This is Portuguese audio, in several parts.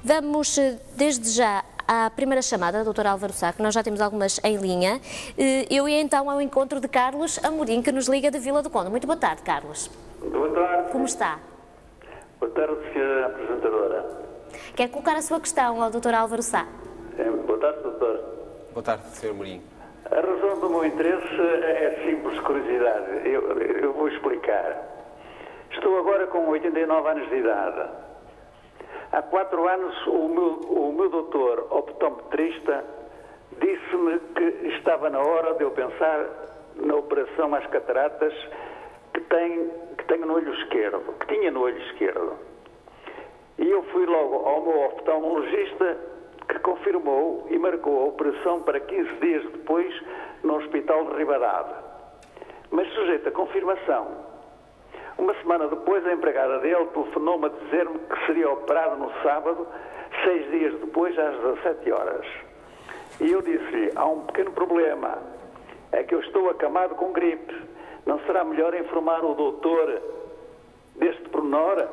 Vamos, desde já, à primeira chamada, Dr. Álvaro Sá, que nós já temos algumas em linha. Eu ia então ao encontro de Carlos Amorim, que nos liga de Vila do Conde. Muito boa tarde, Carlos. Boa tarde. Como está? Boa tarde, senhora apresentadora. Quer colocar a sua questão ao Dr. Álvaro Sá? Boa tarde, doutor. Boa tarde, Sr. Amorim. A razão do meu interesse é simples curiosidade. Eu vou explicar. Estou agora com 89 anos de idade. Há 4 anos o meu doutor optometrista disse-me que estava na hora de eu pensar na operação às cataratas que tenho no olho esquerdo, que tinha no olho esquerdo. E eu fui logo ao meu oftalmologista, que confirmou e marcou a operação para 15 dias depois no Hospital de Ribadave. Mas sujeito a confirmação. Uma semana depois, a empregada dele telefonou-me a dizer-me que seria operado no sábado, 6 dias depois, às 17 horas. E eu disse-lhe, há um pequeno problema, é que eu estou acamado com gripe. Não será melhor informar o doutor deste pormenor?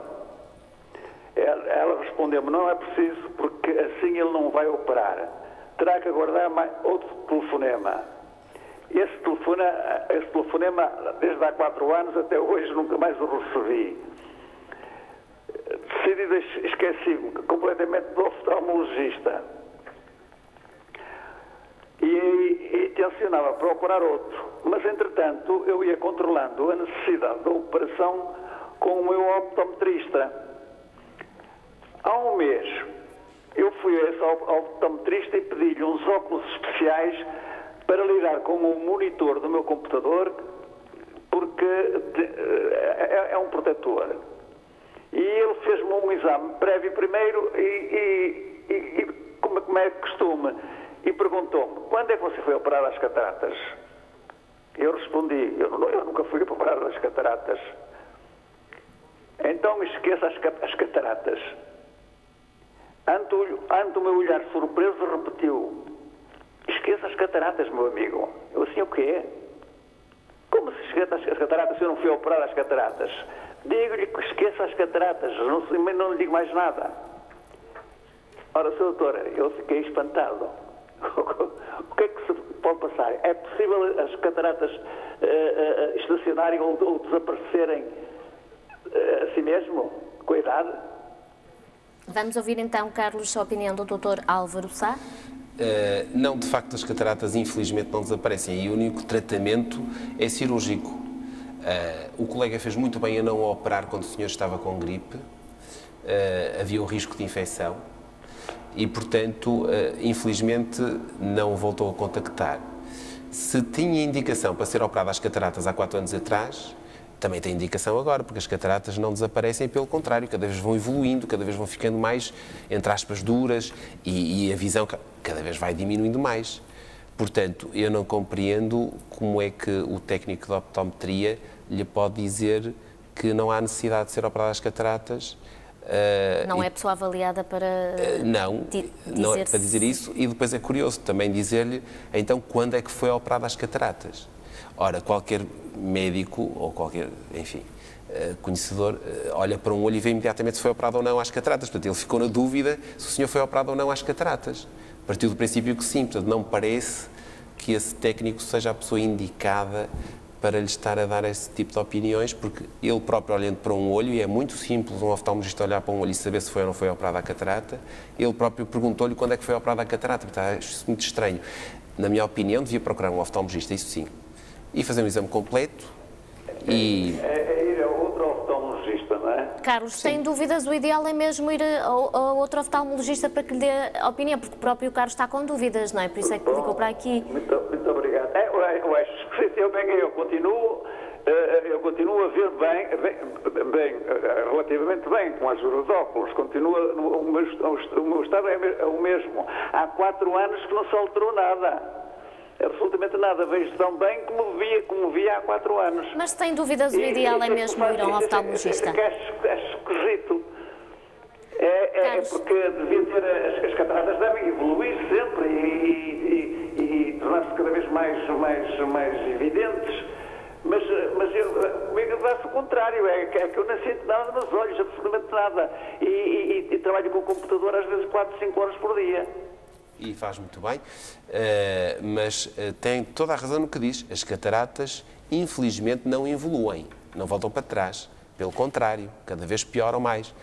Ela respondeu-me, não é preciso, porque assim ele não vai operar. Terá que aguardar outro telefonema. Esse telefonema, desde há 4 anos até hoje, nunca mais o recebi. Decidi, esqueci-me completamente do oftalmologista. E tencionava procurar outro. Mas, entretanto, eu ia controlando a necessidade da operação com o meu optometrista. Há um mês, eu fui a esse optometrista e pedi-lhe uns óculos especiais para lidar com o monitor do meu computador, porque é um protetor. E ele fez-me um exame prévio primeiro e como é costume, e perguntou-me, quando é que você foi operado às cataratas? Eu respondi, eu nunca fui operado às cataratas. Então esqueça as cataratas. Ante o meu olhar surpreso, repetiu, esqueça as cataratas, meu amigo. Eu assim, o quê? Como se esqueça as cataratas se eu não fui operado às cataratas? Digo-lhe que esqueça as cataratas, não lhe digo mais nada. Ora, Sr. Doutor, eu fiquei espantado. O que é que se pode passar? É possível as cataratas estacionarem ou desaparecerem assim mesmo, com a idade? Vamos ouvir então, Carlos, a opinião do Dr. Álvaro Sá. Não, de facto, as cataratas infelizmente não desaparecem e o único tratamento é cirúrgico. O colega fez muito bem a não operar quando o senhor estava com gripe, havia um risco de infecção e, portanto, infelizmente não voltou a contactar. Se tinha indicação para ser operado às cataratas há 4 anos atrás, também tem indicação agora, porque as cataratas não desaparecem, pelo contrário, cada vez vão evoluindo, cada vez vão ficando mais, entre aspas, duras e a visão cada vez vai diminuindo mais. Portanto, eu não compreendo como é que o técnico de optometria lhe pode dizer que não há necessidade de ser operado às cataratas. Não é pessoa avaliada para não é para dizer isso, e depois é curioso também dizer-lhe, então, quando é que foi operado às cataratas? Ora, qualquer médico ou qualquer, enfim, conhecedor olha para um olho e vê imediatamente se foi operado ou não às cataratas. Portanto, ele ficou na dúvida se o senhor foi operado ou não às cataratas. Partiu do princípio que sim. Portanto, não me parece que esse técnico seja a pessoa indicada para lhe estar a dar esse tipo de opiniões, porque ele próprio olhando para um olho, e é muito simples um oftalmologista olhar para um olho e saber se foi ou não foi operado à catarata, ele próprio perguntou-lhe quando é que foi operado à catarata. Portanto, acho isso muito estranho. Na minha opinião, devia procurar um oftalmologista, isso sim. E fazer um exame completo e... É ir a outro oftalmologista, não é? Carlos, sem dúvidas, o ideal é mesmo ir a outro oftalmologista para que lhe dê a opinião, porque o próprio Carlos está com dúvidas, não é? Por isso é que ligou para aqui. Muito obrigado. Eu acho esquisito, eu continuo a ver bem, relativamente bem, com a ajuda dos óculos. Continua, o meu estado é o mesmo. Há 4 anos que não se alterou nada. Absolutamente nada. Vejo tão bem como via há 4 anos. Mas sem dúvidas o ideal é mesmo ir a um oftalmologista. É esquisito. É porque devia ter, as cataratas devem evoluir sempre e tornar-se cada vez mais evidentes. Mas comigo comprovasse o contrário, é que eu não sinto nada nos olhos, absolutamente nada. E trabalho com o computador às vezes 4, 5 horas por dia. E faz muito bem, mas tem toda a razão no que diz. As cataratas, infelizmente, não evoluem, não voltam para trás. Pelo contrário, cada vez pioram mais,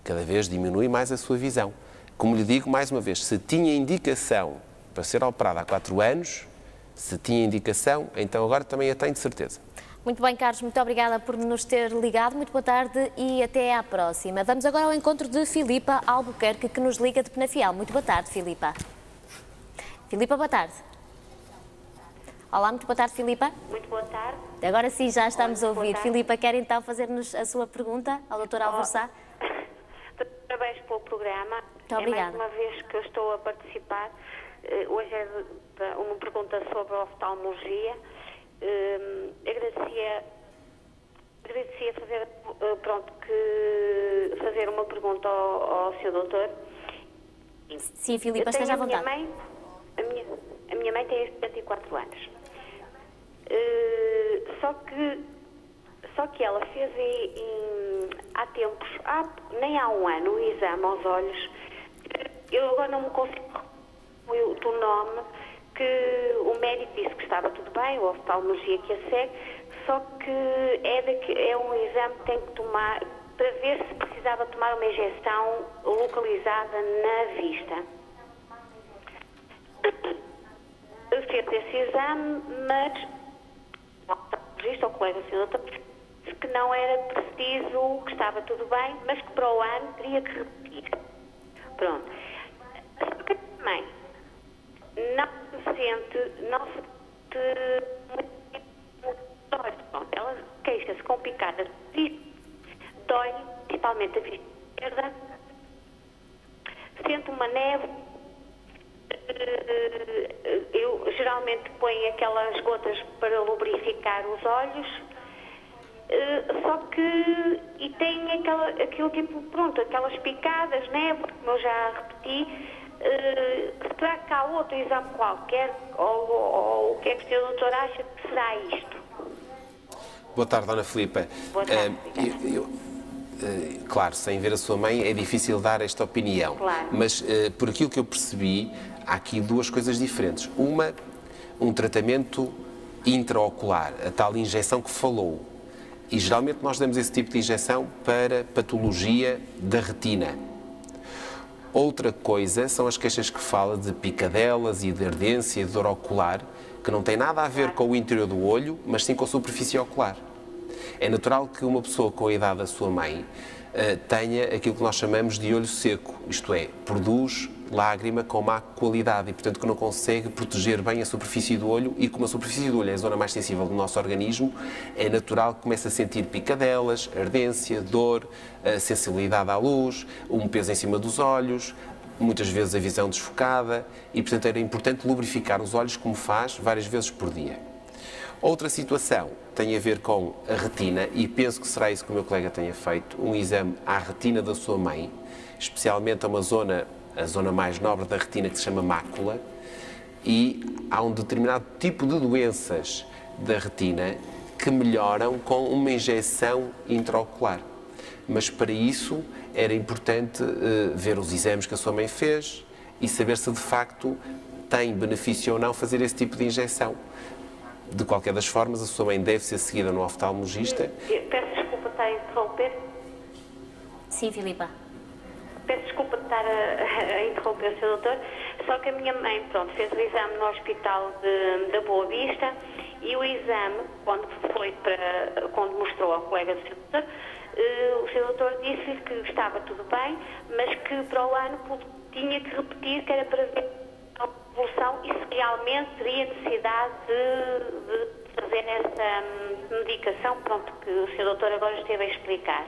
cada vez diminui mais a sua visão. Como lhe digo, mais uma vez, se tinha indicação para ser operada há 4 anos, se tinha indicação, então agora também a tem de certeza. Muito bem, Carlos, muito obrigada por nos ter ligado. Muito boa tarde e até à próxima. Vamos agora ao encontro de Filipa Albuquerque, que nos liga de Penafiel. Muito boa tarde, Filipa. Filipa, boa tarde. Olá, muito boa tarde, Filipa. Muito boa tarde. Agora sim, já estamos a ouvir. Filipa, quer então fazer-nos a sua pergunta ao Dr. Álvaro Sá? Parabéns pelo programa. Muito obrigada. É mais uma vez que eu estou a participar. Hoje é uma pergunta sobre a oftalmologia. Agradecia fazer uma pergunta ao Sr. Doutor. Sim, Filipa, esteja à vontade. A minha mãe tem 74 anos. Só que ela fez há tempos, nem há um ano, o exame aos olhos. Eu agora não me consigo do nome, que o médico disse que estava tudo bem, a oftalmologia que a segue, só que é um exame que tem que tomar para ver se precisava tomar uma injeção localizada na vista. Fez esse exame, mas o colega doutor disse que não era preciso, que estava tudo bem, mas que para o ano teria que repetir. Pronto. Só que a mãe não se sente dói. Pronto, ela queixa-se com picadas de vista, dói principalmente a vista esquerda, sente uma neve. Eu geralmente ponho aquelas gotas para lubrificar os olhos, só que e tem aquele tipo, pronto, aquelas picadas, neve, como eu já repeti. Será que há outro exame qualquer ou o que é que o Sr. Doutor acha que será isto? Boa tarde, Dona Filipa. Boa tarde. Claro, sem ver a sua mãe é difícil dar esta opinião, claro. Mas por aquilo que eu percebi, há aqui 2 coisas diferentes. Uma, um tratamento intraocular, a tal injeção que falou. E geralmente nós damos esse tipo de injeção para patologia da retina. Outra coisa são as queixas que fala de picadelas e de ardência e de dor ocular, que não tem nada a ver com o interior do olho, mas sim com a superfície ocular. É natural que uma pessoa com a idade da sua mãe tenha aquilo que nós chamamos de olho seco, isto é, produz lágrima com má qualidade e, portanto, que não consegue proteger bem a superfície do olho e como a superfície do olho é a zona mais sensível do nosso organismo, é natural que comece a sentir picadelas, ardência, dor, sensibilidade à luz, um peso em cima dos olhos, muitas vezes a visão desfocada e, portanto, era importante lubrificar os olhos como faz várias vezes por dia. Outra situação tem a ver com a retina e penso que será isso que o meu colega tenha feito, um exame à retina da sua mãe, especialmente a uma zona, a zona mais nobre da retina que se chama mácula, e há um determinado tipo de doenças da retina que melhoram com uma injeção intraocular. Mas para isso era importante ver os exames que a sua mãe fez e saber se de facto tem benefício ou não fazer esse tipo de injeção. De qualquer das formas, a sua mãe deve ser seguida no oftalmologista. Peço desculpa de estar a interromper. Sim, Filipa. Peço desculpa de estar a interromper o Sr. Doutor, só que a minha mãe, pronto, fez o exame no Hospital da Boa Vista e o exame, quando mostrou ao colega do Sr. Doutor, o Sr. Doutor disse-lhe que estava tudo bem, mas que para o ano tinha que repetir, que era para ver a evolução e se realmente teria necessidade de fazer essa medicação, pronto, que o Sr. Doutor agora esteve a explicar.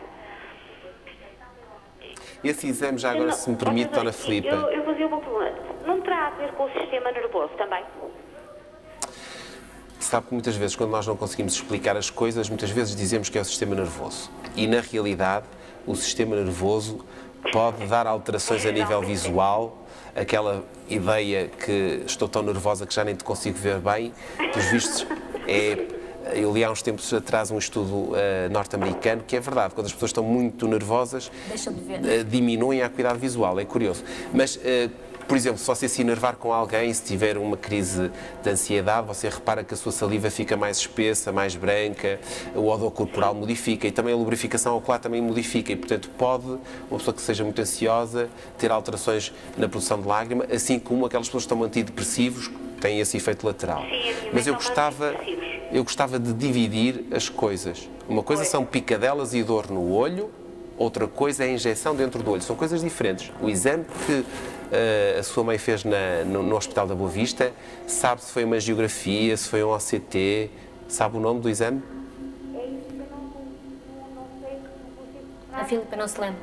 Esse exame, já agora, se me permite, Dona Filipa... Eu fazia uma pergunta. Não terá a ver com o sistema nervoso também? Sabe que muitas vezes, quando nós não conseguimos explicar as coisas, muitas vezes dizemos que é o sistema nervoso. E, na realidade, o sistema nervoso pode dar alterações a nível visual, aquela ideia que estou tão nervosa que já nem te consigo ver bem, pelos vistos, é Eu li há uns tempos atrás um estudo norte-americano que é verdade, quando as pessoas estão muito nervosas, diminuem a acuidade visual, é curioso. Mas, por exemplo, se você se enervar com alguém, se tiver uma crise de ansiedade, você repara que a sua saliva fica mais espessa, mais branca, o odor corporal modifica e também a lubrificação ocular também modifica e, portanto, pode uma pessoa que seja muito ansiosa ter alterações na produção de lágrima, assim como aquelas pessoas que estão antidepressivos têm esse efeito lateral. Mas eu gostava de dividir as coisas. Uma coisa são picadelas e dor no olho, outra coisa é a injeção dentro do olho. São coisas diferentes. O exame que a sua mãe fez no Hospital da Boa Vista, sabe se foi uma angiografia, se foi um OCT, sabe o nome do exame? É isso que eu não sei. A Filipa não se lembra.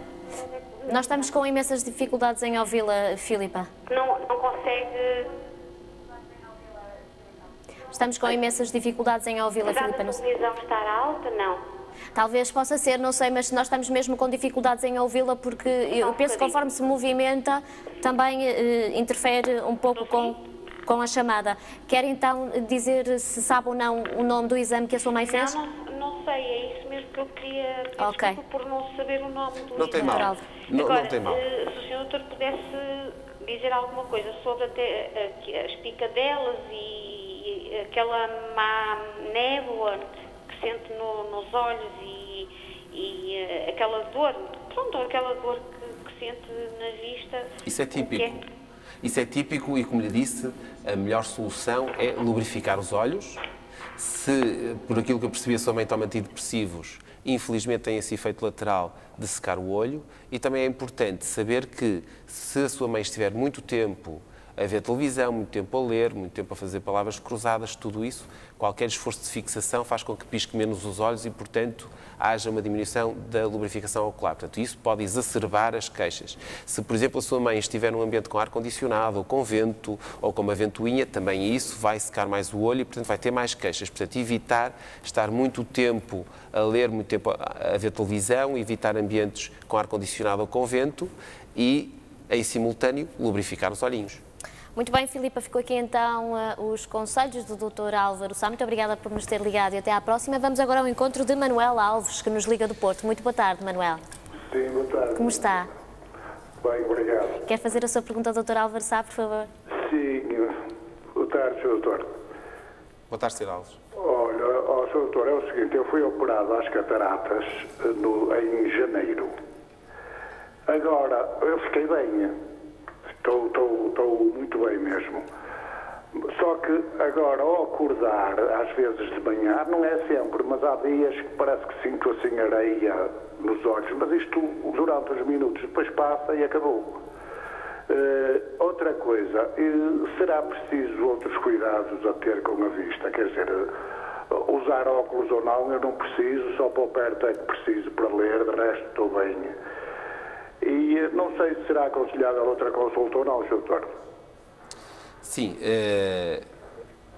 Nós estamos com imensas dificuldades em ouvi-la, Filipa. Não consegue... Estamos com imensas dificuldades em ouvi-la, Filipa. A televisão estar alta? Não. Talvez possa ser, não sei, mas nós estamos mesmo com dificuldades em ouvi-la porque eu penso que conforme se movimenta também interfere um pouco com a chamada. Quer então dizer se sabe ou não o nome do exame que a sua mãe fez? Não sei, é isso mesmo que eu queria Ok. desculpa por não saber o nome do Não tem exame. mal. Agora, não tem mal. se o senhor doutor pudesse dizer alguma coisa sobre até as picadelas e aquela má névoa que sente nos olhos e aquela dor, pronto, aquela dor que sente na vista. Isso é típico. Isso é típico e, como lhe disse, a melhor solução é lubrificar os olhos. Se, por aquilo que eu percebi, a sua mãe toma antidepressivos, infelizmente tem esse efeito lateral de secar o olho. E também é importante saber que, se a sua mãe estiver muito tempo a ver televisão, muito tempo a ler, muito tempo a fazer palavras cruzadas, tudo isso, qualquer esforço de fixação faz com que pisque menos os olhos e, portanto, haja uma diminuição da lubrificação ocular. Portanto, isso pode exacerbar as queixas. Se, por exemplo, a sua mãe estiver num ambiente com ar-condicionado, ou com vento, ou com uma ventoinha, também isso vai secar mais o olho e, portanto, vai ter mais queixas. Portanto, evitar estar muito tempo a ler, muito tempo a ver televisão, evitar ambientes com ar-condicionado ou com vento e, em simultâneo, lubrificar os olhinhos. Muito bem, Filipa, ficou aqui então os conselhos do Dr. Álvaro Sá. Muito obrigada por nos ter ligado e até à próxima. Vamos agora ao encontro de Manuel Alves, que nos liga do Porto. Muito boa tarde, Manuel. Sim, boa tarde. Como está? Bem, obrigado. Quer fazer a sua pergunta ao Dr. Álvaro Sá, por favor? Sim, boa tarde, Sr. Doutor. Boa tarde, Sr. Alves. Olha, Sr. Doutor, é o seguinte, eu fui operado às cataratas em janeiro. Agora, eu fiquei bem. Estou muito bem mesmo. Só que agora, ao acordar, às vezes de manhã, não é sempre, mas há dias que parece que sinto assim areia nos olhos, mas isto durante uns minutos, depois passa e acabou. Outra coisa, será preciso outros cuidados a ter com a vista? Quer dizer, usar óculos ou não, eu não preciso, só para o perto é que preciso para ler, de resto estou bem. E não sei se será aconselhável outra consulta ou não, Sr. Doutor. Sim,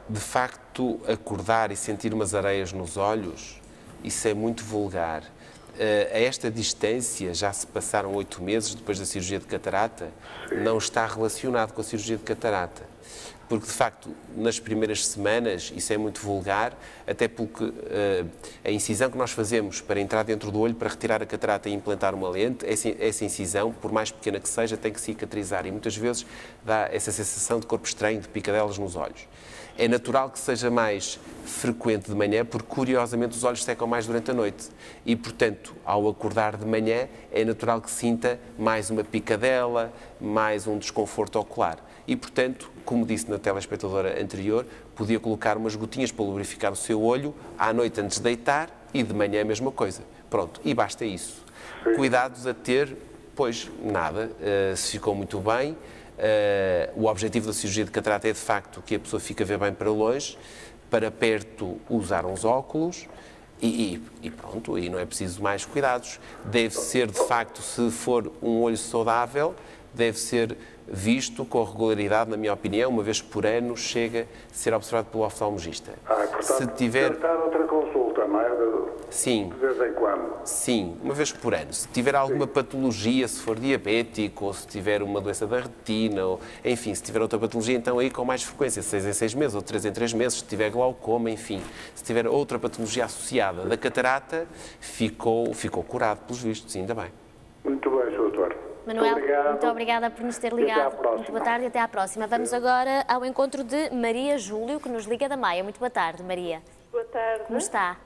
de facto, acordar e sentir umas areias nos olhos, isso é muito vulgar. A esta distância, já se passaram 8 meses depois da cirurgia de catarata, não está relacionado com a cirurgia de catarata. Porque, de facto, nas primeiras semanas, isso é muito vulgar, até porque a incisão que nós fazemos para entrar dentro do olho, para retirar a catarata e implantar uma lente, essa incisão, por mais pequena que seja, tem que cicatrizar e muitas vezes dá essa sensação de corpo estranho, de picadelas nos olhos. É natural que seja mais frequente de manhã, porque, curiosamente, os olhos secam mais durante a noite. E, portanto, ao acordar de manhã, é natural que sinta mais uma picadela, mais um desconforto ocular. E, portanto, como disse na telespectadora anterior, podia colocar umas gotinhas para lubrificar o seu olho à noite antes de deitar e de manhã a mesma coisa. Pronto, e basta isso. Cuidados a ter, pois nada, se ficou muito bem. O objetivo da cirurgia de catarata é, de facto, que a pessoa fique a ver bem para longe, para perto usar uns óculos e pronto, e não é preciso mais cuidados. Deve ser, de facto, se for um olho saudável, deve ser visto com regularidade, na minha opinião, uma vez por ano chega a ser observado pelo oftalmologista. Portanto, se tiver tentar outra consulta, não é? Sim. De vez em quando. Sim, uma vez por ano. Se tiver alguma patologia, se for diabético, ou se tiver uma doença da retina, ou, enfim, se tiver outra patologia, então aí com mais frequência, 6 em 6 meses ou 3 em 3 meses, se tiver glaucoma, enfim, se tiver outra patologia associada da catarata, ficou curado, pelos vistos, ainda bem. Muito bem, Sr. Doutor. Manuel, muito obrigada por nos ter ligado. Até à próxima. Muito boa tarde e até à próxima. Vamos agora ao encontro de Maria Júlio, que nos liga da Maia. Muito boa tarde, Maria. Boa tarde. Como está?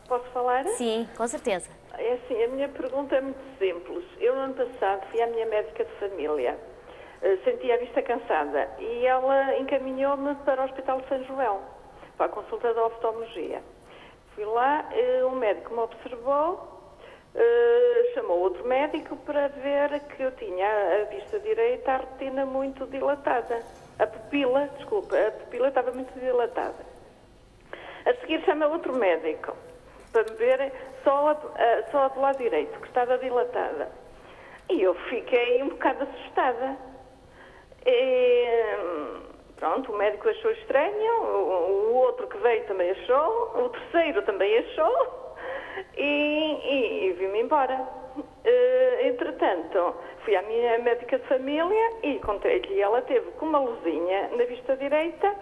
Posso falar? Sim, com certeza. É assim, a minha pergunta é muito simples. Eu, no ano passado, fui à minha médica de família. Senti a vista cansada e ela encaminhou-me para o Hospital de São João, para a consulta da oftalmologia. Fui lá, um médico me observou, chamou outro médico para ver que eu tinha a vista direita, a retina muito dilatada. A pupila estava muito dilatada. A seguir chama outro médico para me ver só do lado direito, que estava dilatada. E eu fiquei um bocado assustada. E, pronto, o médico achou estranho, o outro que veio também achou, o terceiro também achou e vim-me embora. Entretanto, fui à minha médica de família e contei-lhe, e ela teve com uma luzinha na vista direita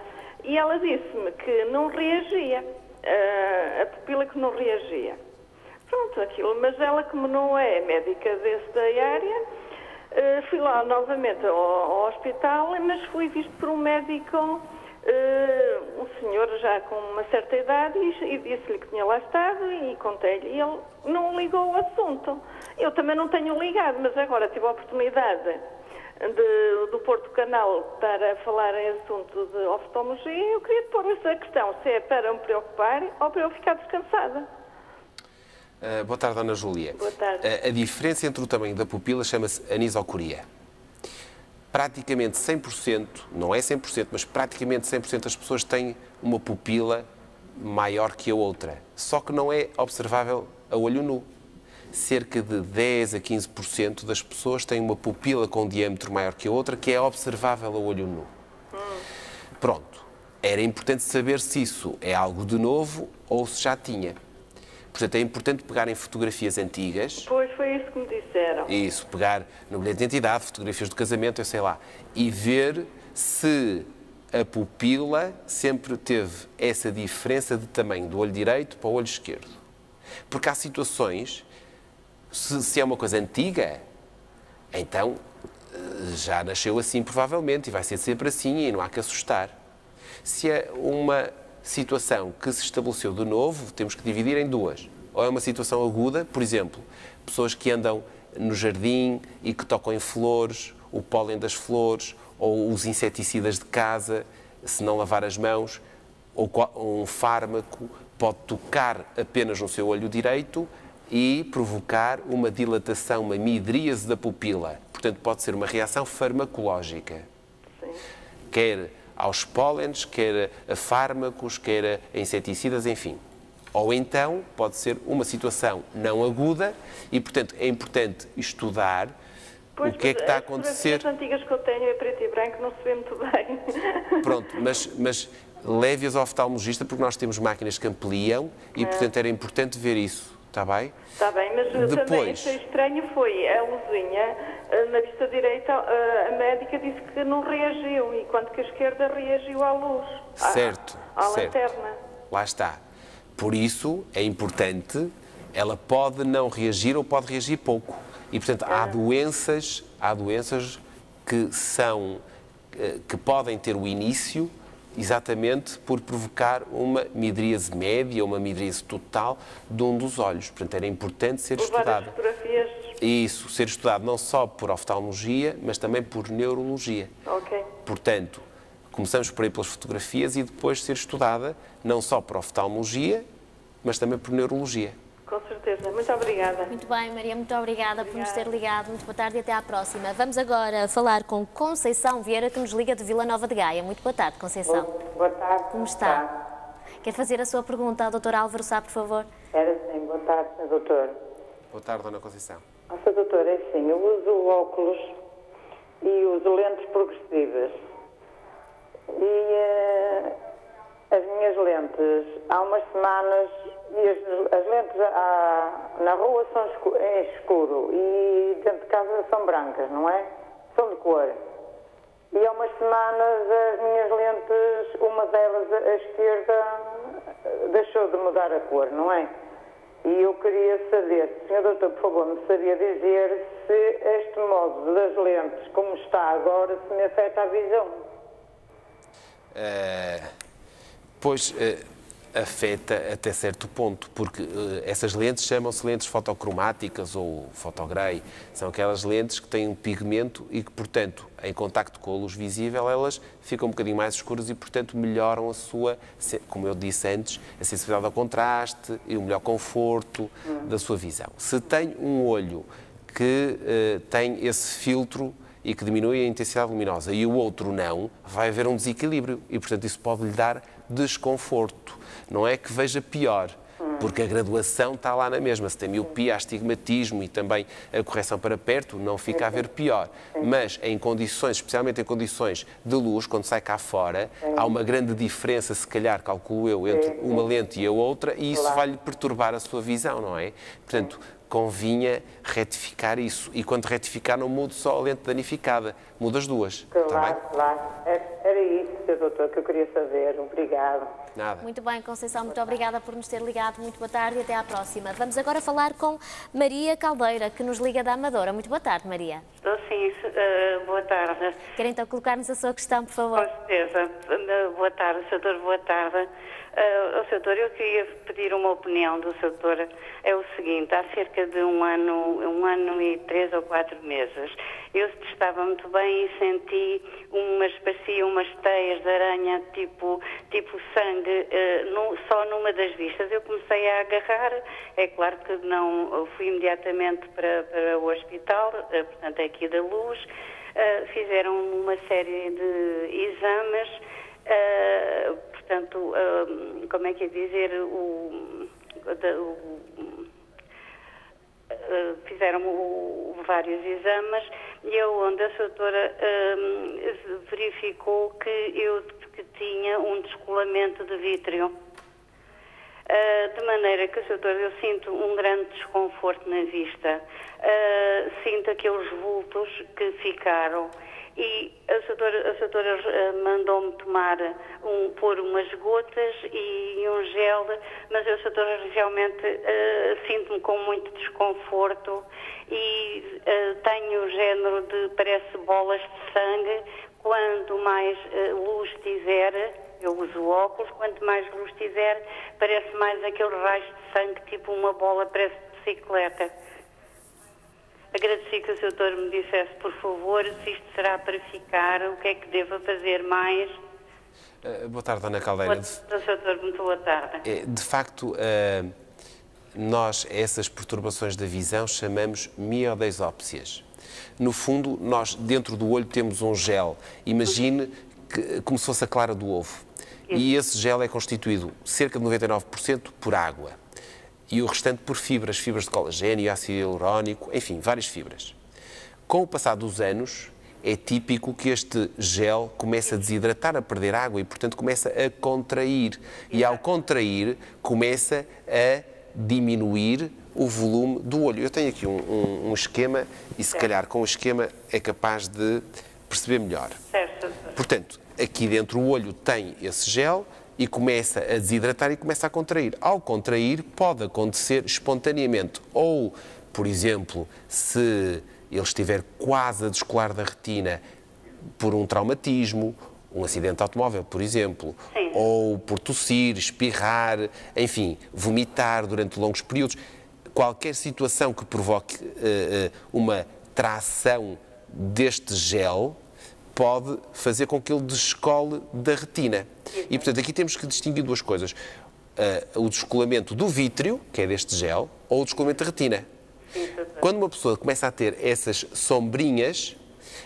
e ela disse-me que não reagia, a pupila que não reagia. Pronto, aquilo, mas ela, como não é médica desta área, fui lá novamente ao hospital, mas fui visto por um médico, um senhor já com uma certa idade, e disse-lhe que tinha lá estado e contei-lhe, e ele não ligou o assunto. Eu também não tenho ligado, mas agora tive a oportunidade do Porto Canal para falar em assunto de oftalmologia. Eu queria pôr essa questão, se é para me preocupar ou para eu ficar descansada. Boa tarde, Ana Júlia. Boa tarde. A diferença entre o tamanho da pupila chama-se anisocoria. Praticamente 100%, não é 100%, mas praticamente 100% das pessoas têm uma pupila maior que a outra. Só que não é observável a olho nu. Cerca de 10 a 15% das pessoas têm uma pupila com diâmetro maior que a outra, que é observável a olho nu. Pronto. Era importante saber se isso é algo de novo ou se já tinha. Portanto, é importante pegar em fotografias antigas. Pois, foi isso que me disseram. Isso, pegar no bilhete de identidade, fotografias do casamento, eu sei lá, e ver se a pupila sempre teve essa diferença de tamanho do olho direito para o olho esquerdo. Porque há situações, se é uma coisa antiga, então já nasceu assim provavelmente e vai ser sempre assim e não há que assustar. Se é uma situação que se estabeleceu de novo, temos que dividir em duas. Ou é uma situação aguda, por exemplo, pessoas que andam no jardim e que tocam em flores, o pólen das flores, ou os inseticidas de casa, se não lavar as mãos, ou um fármaco pode tocar apenas no seu olho direito e provocar uma dilatação, uma midríase da pupila. Portanto, pode ser uma reação farmacológica. Sim. Quer aos pólenes, quer a fármacos, quer a inseticidas, enfim. Ou então pode ser uma situação não aguda e, portanto, é importante estudar o que é que está a acontecer. As antigas que eu tenho é preto e branco, não se vê muito bem. Pronto, mas leve-as ao oftalmologista porque nós temos máquinas que ampliam e, portanto, era importante ver isso, está bem? Está bem, mas também achei estranho foi a luzinha na vista direita, a médica disse que não reagiu, enquanto que a esquerda reagiu à luz, certo, à certo. lanterna. Lá está. Por isso é importante, ela pode não reagir ou pode reagir pouco. E, portanto, há doenças que podem ter o início exatamente por provocar uma midríase média ou uma midríase total de um dos olhos. Portanto, era importante ser estudado. Fotografias. Isso, ser estudado não só por oftalmologia, mas também por neurologia. Ok. Portanto, começamos por aí pelas fotografias e depois ser estudada não só por oftalmologia, mas também por neurologia. Com certeza. Muito obrigada. Muito bem, Maria, muito obrigada por nos ter ligado. Muito boa tarde e até à próxima. Vamos agora falar com Conceição Vieira, que nos liga de Vila Nova de Gaia. Muito boa tarde, Conceição. Boa tarde. Como está? Quer fazer a sua pergunta ao Dr. Álvaro Sá, por favor? Era sim. Boa tarde, Sr. Doutor. Boa tarde, Dona Conceição. Nossa doutora, é assim, eu uso óculos e uso lentes progressivas. E as minhas lentes, há umas semanas, e as lentes na rua são em escuro e dentro de casa são brancas, não é? São de cor. E há umas semanas as minhas lentes, uma delas, a esquerda, deixou de mudar a cor, não é? E eu queria saber, Sr. Doutor, por favor, me sabia dizer se este modo das lentes, como está agora, se me afeta a visão. Pois, afeta até certo ponto, porque essas lentes chamam-se lentes fotocromáticas ou fotogrey. São aquelas lentes que têm um pigmento e que, portanto, em contacto com a luz visível, elas ficam um bocadinho mais escuras e, portanto, melhoram a sua, como eu disse antes, a sensibilidade ao contraste e o melhor conforto da sua visão. Se tem um olho que tem esse filtro e que diminui a intensidade luminosa e o outro não, vai haver um desequilíbrio e, portanto, isso pode lhe dar desconforto. Não é que veja pior, porque a graduação está lá na mesma. Se tem miopia, astigmatismo e também a correção para perto, não fica a ver pior. Mas em condições, especialmente em condições de luz, quando sai cá fora, há uma grande diferença, se calhar, calculo eu, entre uma lente e a outra, e isso vai-lhe perturbar a sua visão, não é? Portanto, convinha retificar isso. E quando retificar, não mude só a lente danificada, muda as duas. Claro, claro. Era isso, Sr. Doutor, que eu queria saber. Obrigado. Nada. Muito bem, Conceição, muito obrigada por nos ter ligado. Muito boa tarde e até à próxima. Vamos agora falar com Maria Caldeira, que nos liga da Amadora. Muito boa tarde, Maria. Estou sim, boa tarde. Quer então colocar-nos a sua questão, por favor? Com certeza. Boa tarde, Sr. boa tarde. Sr. eu queria pedir uma opinião do Sr. É o seguinte, há cerca de um ano e 3 ou 4 meses, eu estava muito bem e senti parecia umas teias de aranha tipo sangue só numa das vistas. Eu comecei a agarrar, é claro que não fui imediatamente para o hospital, portanto aqui da Luz, fizeram uma série de exames, portanto, como é que é dizer, fizeram vários exames e onde a doutora verificou que tinha um descolamento de vítreo. De maneira que, doutora, eu sinto um grande desconforto na vista, sinto aqueles vultos que ficaram. E a doutora mandou-me pôr umas gotas e um gel, mas a doutora realmente sinto-me com muito desconforto e tenho o género de, parece bolas de sangue. Quanto mais luz tiver, eu uso óculos, quanto mais luz tiver, parece mais aquele raio de sangue, tipo uma bola, parece de bicicleta. Agradeci que o doutor me dissesse, por favor, se isto será para ficar, o que é que devo fazer mais. Boa tarde, Ana Caldeira. Doutor, muito boa tarde. De facto, nós, essas perturbações da visão, chamamos miodeisópsias. No fundo, nós, dentro do olho, temos um gel. Imagine como se fosse a clara do ovo. E esse gel é constituído, cerca de 99%, por água. E o restante por fibras de colagênio, ácido hialurónico, enfim, várias fibras. Com o passar dos anos, é típico que este gel comece a desidratar, a perder água e, portanto, começa a contrair. E, ao contrair, começa a diminuir o volume do olho. Eu tenho aqui um esquema e, se calhar, com o esquema é capaz de perceber melhor. Portanto, aqui dentro o olho tem esse gel e começa a desidratar e começa a contrair. Ao contrair, pode acontecer espontaneamente. Ou, por exemplo, se ele estiver quase a descolar da retina por um traumatismo, um acidente de automóvel, por exemplo, ou por tossir, espirrar, enfim, vomitar durante longos períodos, qualquer situação que provoque uma tração deste gel pode fazer com que ele descole da retina. E, portanto, aqui temos que distinguir duas coisas. O descolamento do vítreo, que é deste gel, ou o descolamento da retina. Quando uma pessoa começa a ter essas sombrinhas,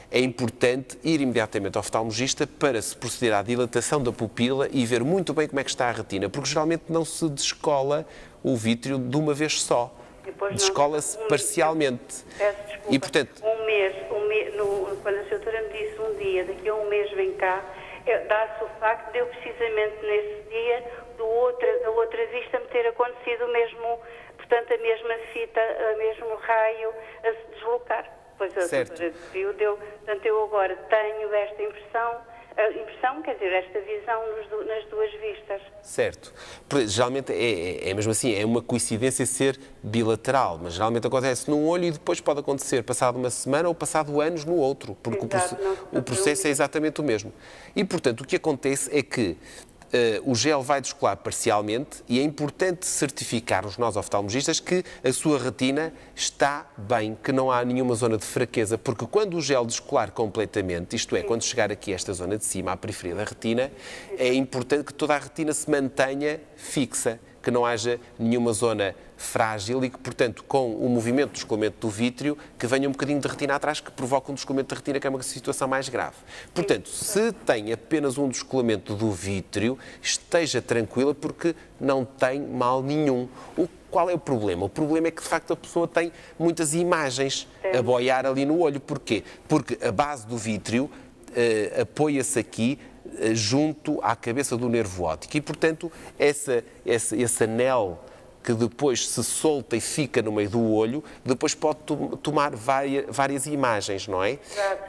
é importante ir imediatamente ao oftalmologista para se proceder à dilatação da pupila e ver muito bem como é que está a retina, porque geralmente não se descola o vítreo de uma vez só. descola-se parcialmente. Peço desculpa. E, portanto, quando a doutora me disse um dia, daqui a um mês vem cá, dá-se o facto de eu precisamente nesse dia, da outra vista, me ter acontecido o mesmo, portanto, a mesma fita, o mesmo raio a se deslocar. Pois a doutora viu, portanto, eu agora tenho esta impressão, quer dizer, esta visão nas duas vistas. Certo. Geralmente é mesmo assim, é uma coincidência ser bilateral, mas geralmente acontece num olho e depois pode acontecer passado uma semana ou passado anos no outro, porque o processo é exatamente o mesmo. E, portanto, o que acontece é que o gel vai descolar parcialmente e é importante certificarmos nós, oftalmologistas, que a sua retina está bem, que não há nenhuma zona de fraqueza, porque quando o gel descolar completamente, isto é, quando chegar aqui a esta zona de cima, à periferia da retina, é importante que toda a retina se mantenha fixa, que não haja nenhuma zona frágil e que, portanto, com o movimento do descolamento do vítreo, que venha um bocadinho de retina atrás, que provoca um descolamento da retina, que é uma situação mais grave. Portanto, se tem apenas um descolamento do vítreo, esteja tranquila, porque não tem mal nenhum. Qual é o problema? O problema é que, de facto, a pessoa tem muitas imagens a boiar ali no olho. Porquê? Porque a base do vítreo apoia-se aqui junto à cabeça do nervo óptico e, portanto, esse anel que depois se solta e fica no meio do olho, depois pode tomar várias imagens, não é?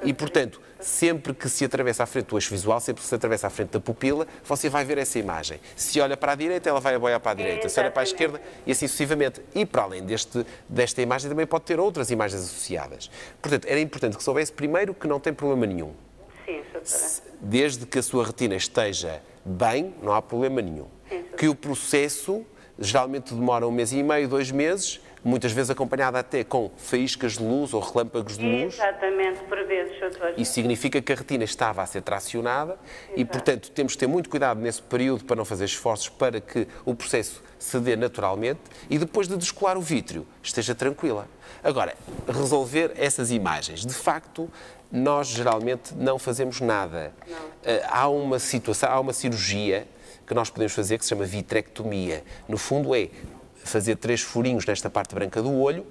E, portanto, sempre que se atravessa à frente do eixo visual, sempre que se atravessa à frente da pupila, você vai ver essa imagem. Se olha para a direita, ela vai boiar para a direita. Se olha para a esquerda, e assim sucessivamente. E, para além desta imagem, também pode ter outras imagens associadas. Portanto, era importante que soubesse, primeiro, que não tem problema nenhum. Sim, doutora. Desde que a sua retina esteja bem, não há problema nenhum. Que o processo geralmente demora 1 mês e meio, 2 meses, muitas vezes acompanhada até com faíscas de luz ou relâmpagos de luz. Exatamente, por vezes, doutor. Isso significa que a retina estava a ser tracionada e, portanto, temos de ter muito cuidado nesse período para não fazer esforços para que o processo se dê naturalmente e depois de descolar o vítreo, esteja tranquila. Agora, resolver essas imagens. De facto, nós geralmente não fazemos nada. Há uma situação, há uma cirurgia que nós podemos fazer que se chama vitrectomia. No fundo é fazer 3 furinhos nesta parte branca do olho,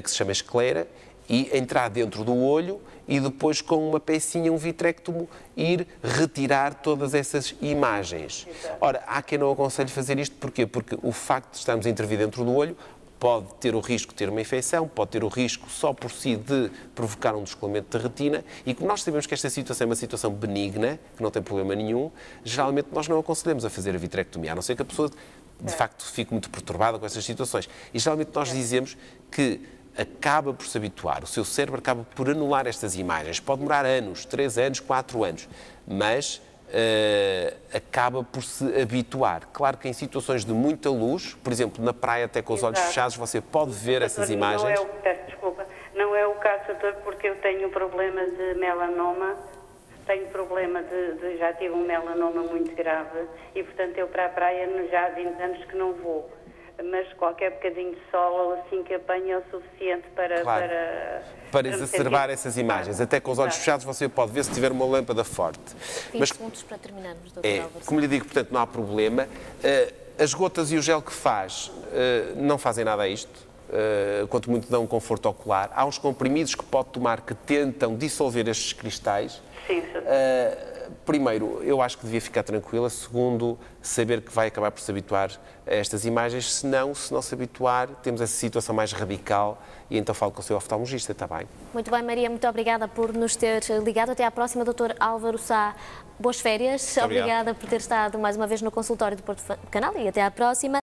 que se chama esclera, e entrar dentro do olho e depois com uma pecinha, um vitrectomo, ir retirar todas essas imagens. Ora, há quem não aconselhe fazer isto, porquê? Porque o facto de estarmos a intervir dentro do olho pode ter o risco de ter uma infecção, pode ter o risco só por si de provocar um descolamento da retina e como nós sabemos que esta situação é uma situação benigna, que não tem problema nenhum, geralmente nós não aconselhamos a fazer a vitrectomia, a não ser que a pessoa de facto fique muito perturbada com essas situações. E geralmente nós dizemos que acaba por se habituar, o seu cérebro acaba por anular estas imagens. Pode demorar anos, 3 anos, 4 anos, mas acaba por se habituar. Claro que em situações de muita luz, por exemplo, na praia até com os olhos fechados, você pode ver essas imagens. Não é o caso, doutor, porque eu tenho problema de melanoma, já tive um melanoma muito grave e, portanto, eu para a praia já há 20 anos que não vou. Mas qualquer bocadinho de sol ou assim que apanha é o suficiente para exacerbar essas imagens. Até com os olhos fechados você pode ver se tiver uma lâmpada forte. 20 segundos para terminarmos, doutor Álvaro. Como lhe digo, portanto, não há problema. As gotas e o gel que faz não fazem nada a isto. Quanto muito dão um conforto ocular. Há uns comprimidos que pode tomar que tentam dissolver estes cristais. Sim, primeiro, eu acho que devia ficar tranquila. Segundo, saber que vai acabar por se habituar a estas imagens. Se não se habituar, temos essa situação mais radical e então falo com o seu oftalmologista, está bem? Muito bem, Maria, muito obrigada por nos ter ligado. Até à próxima, Dr. Álvaro Sá. Boas férias. Obrigada por ter estado mais uma vez no consultório do Porto Canal e até à próxima.